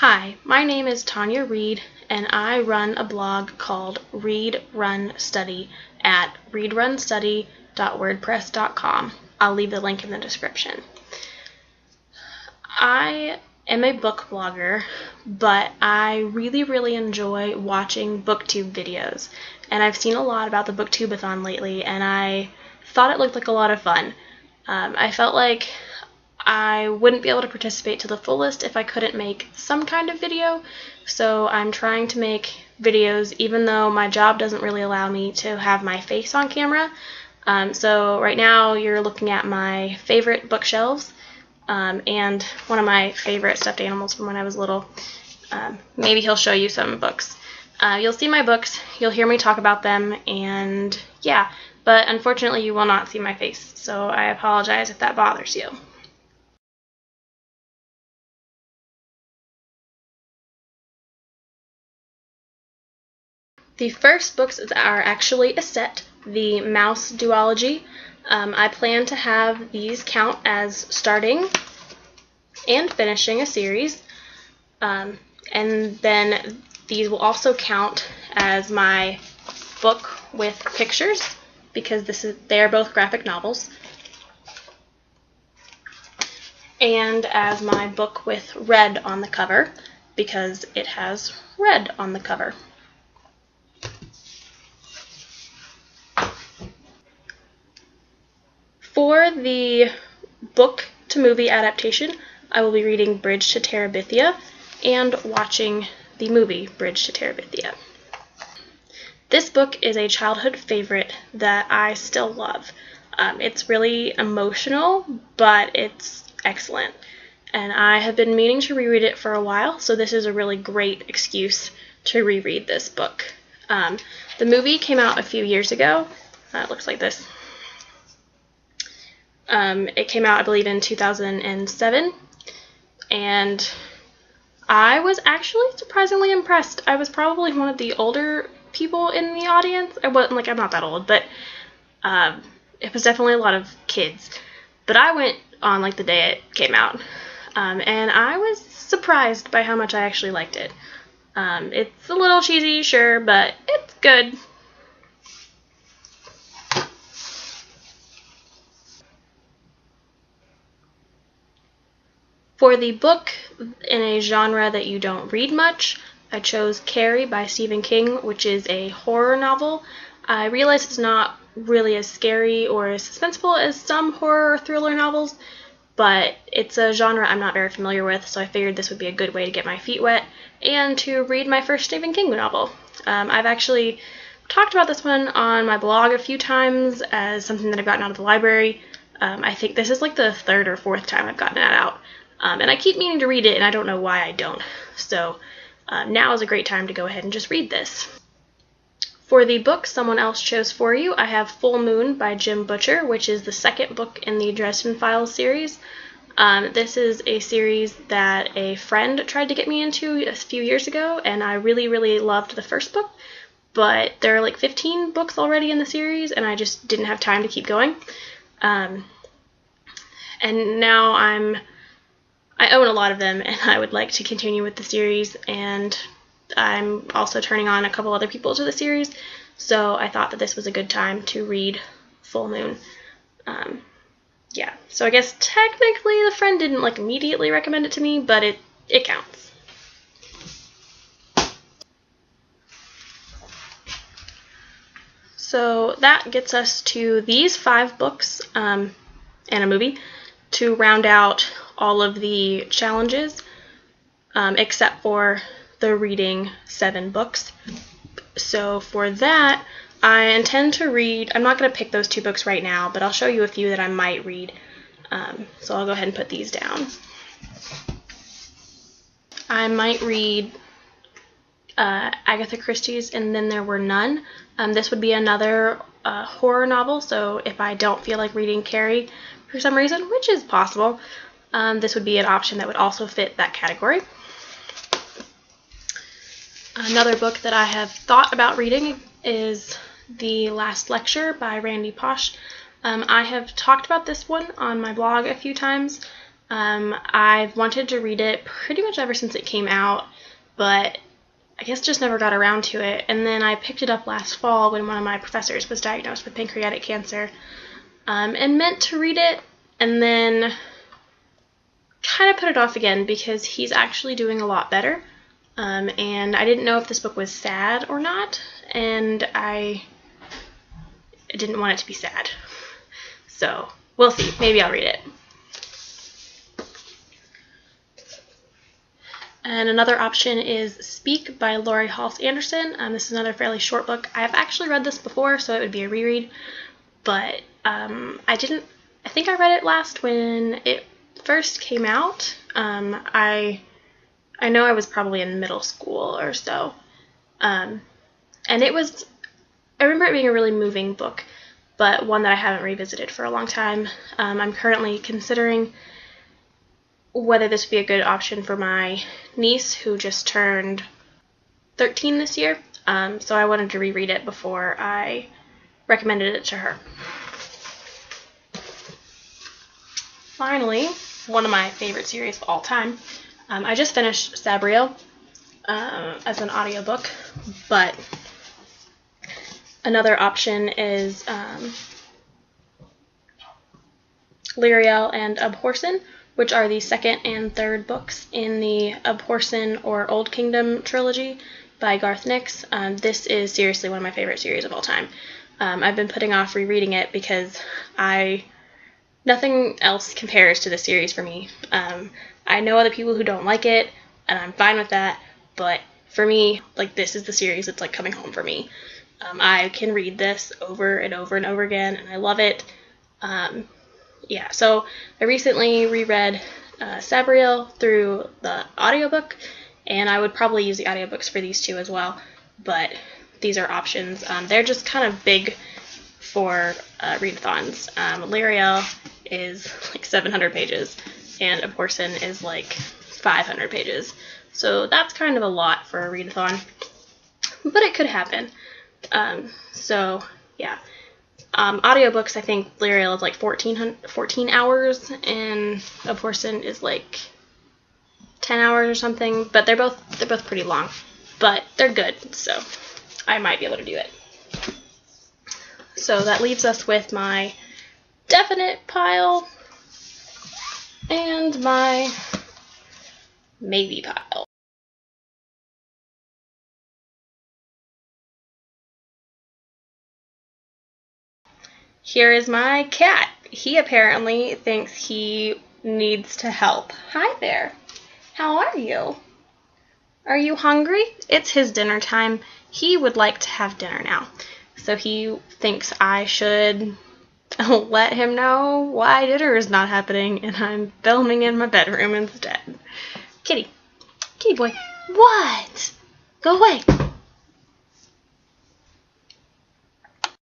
Hi, my name is Tanya Reed, and I run a blog called Read Run Study at readrunstudy.wordpress.com. I'll leave the link in the description. I am a book blogger, but I really enjoy watching BookTube videos, and I've seen a lot about the BookTubeAthon lately, and I thought it looked like a lot of fun. I felt like I wouldn't be able to participate to the fullest if I couldn't make some kind of video, so I'm trying to make videos even though my job doesn't really allow me to have my face on camera. So right now you're looking at my favorite bookshelves and one of my favorite stuffed animals from when I was little. Maybe he'll show you some books. You'll see my books, you'll hear me talk about them, and yeah, but unfortunately you will not see my face, so I apologize if that bothers you. The first books are actually a set, the Mouse duology. I plan to have these count as starting and finishing a series, and then these will also count as my book with pictures because they are both graphic novels, and as my book with red on the cover because it has red on the cover. For the book-to-movie adaptation, I will be reading Bridge to Terabithia and watching the movie Bridge to Terabithia. This book is a childhood favorite that I still love. It's really emotional, but it's excellent. And I have been meaning to reread it for a while, so this is a really great excuse to reread this book. The movie came out a few years ago. It looks like this. It came out, I believe, in 2007, and I was actually surprisingly impressed. I was probably one of the older people in the audience. I'm not that old, but it was definitely a lot of kids. But I went on the day it came out, and I was surprised by how much I actually liked it. It's a little cheesy, sure, but it's good. For the book in a genre that you don't read much, I chose Carrie by Stephen King, which is a horror novel. I realize it's not really as scary or as suspenseful as some horror or thriller novels, but it's a genre I'm not very familiar with, so I figured this would be a good way to get my feet wet and to read my first Stephen King novel. I've actually talked about this one on my blog a few times as something that I've gotten out of the library. I think this is the third or fourth time I've gotten it out. And I keep meaning to read it, and I don't know why I don't. So now is a great time to go ahead and just read this. For the book someone else chose for you, I have Full Moon by Jim Butcher, which is the second book in the Dresden Files series. This is a series that a friend tried to get me into a few years ago, and I really loved the first book. But there are 15 books already in the series, and I just didn't have time to keep going. And now I own a lot of them, and I would like to continue with the series, and I'm also turning on a couple other people to the series, so I thought that this was a good time to read Full Moon. Yeah, so I guess technically the friend didn't immediately recommend it to me, but it counts. So that gets us to these 5 books and a movie to round out all of the challenges, except for the reading 7 books. So for that, I intend to read, I'm not going to pick those 2 books right now, but I'll show you a few that I might read. So I'll go ahead and put these down. I might read Agatha Christie's And Then There Were None. This would be another horror novel, so if I don't feel like reading Carrie for some reason, which is possible, this would be an option that would also fit that category. Another book that I have thought about reading is The Last Lecture by Randy Pausch. I have talked about this one on my blog a few times, I've wanted to read it pretty much ever since it came out, but I guess just never got around to it. And then I picked it up last fall when one of my professors was diagnosed with pancreatic cancer, and meant to read it, and then kind of put it off again because he's actually doing a lot better. And I didn't know if this book was sad or not, and I didn't want it to be sad. So we'll see. Maybe I'll read it. And another option is Speak by Laurie Halse Anderson. This is another fairly short book. I've actually read this before, so it would be a reread, but I think I read it last when it first came out. I know I was probably in middle school or so, and I remember it being a really moving book, but one that I haven't revisited for a long time. I'm currently considering whether this would be a good option for my niece, who just turned 13 this year, so I wanted to reread it before I recommended it to her. Finally, one of my favorite series of all time. I just finished Sabriel as an audiobook, but another option is Lyriel and Abhorsen, which are the second and third books in the Abhorsen or Old Kingdom trilogy by Garth Nix. This is seriously one of my favorite series of all time. I've been putting off rereading it because nothing else compares to this series for me. I know other people who don't like it, and I'm fine with that, but for me, like, this is the series that's like coming home for me. I can read this over and over and over again, and I love it. Yeah, so I recently reread Sabriel through the audiobook, and I would probably use the audiobooks for these two as well, but these are options. They're just kind of big for readathons. Lyriel is like 700 pages, and Abhorsen is like 500 pages, so that's kind of a lot for a readathon, but it could happen. So yeah. Audiobooks, I think Lyriel is like 14 hours, and Abhorsen is like 10 hours or something, but they're both pretty long, but they're good, so I might be able to do it. So that leaves us with my definite pile and my maybe pile. Here is my cat. He apparently thinks he needs to help. Hi there. How are you? Are you hungry? It's his dinner time. He would like to have dinner now. So he thinks I should let him know why dinner is not happening, and I'm filming in my bedroom instead. Kitty. Kitty boy. What? Go away.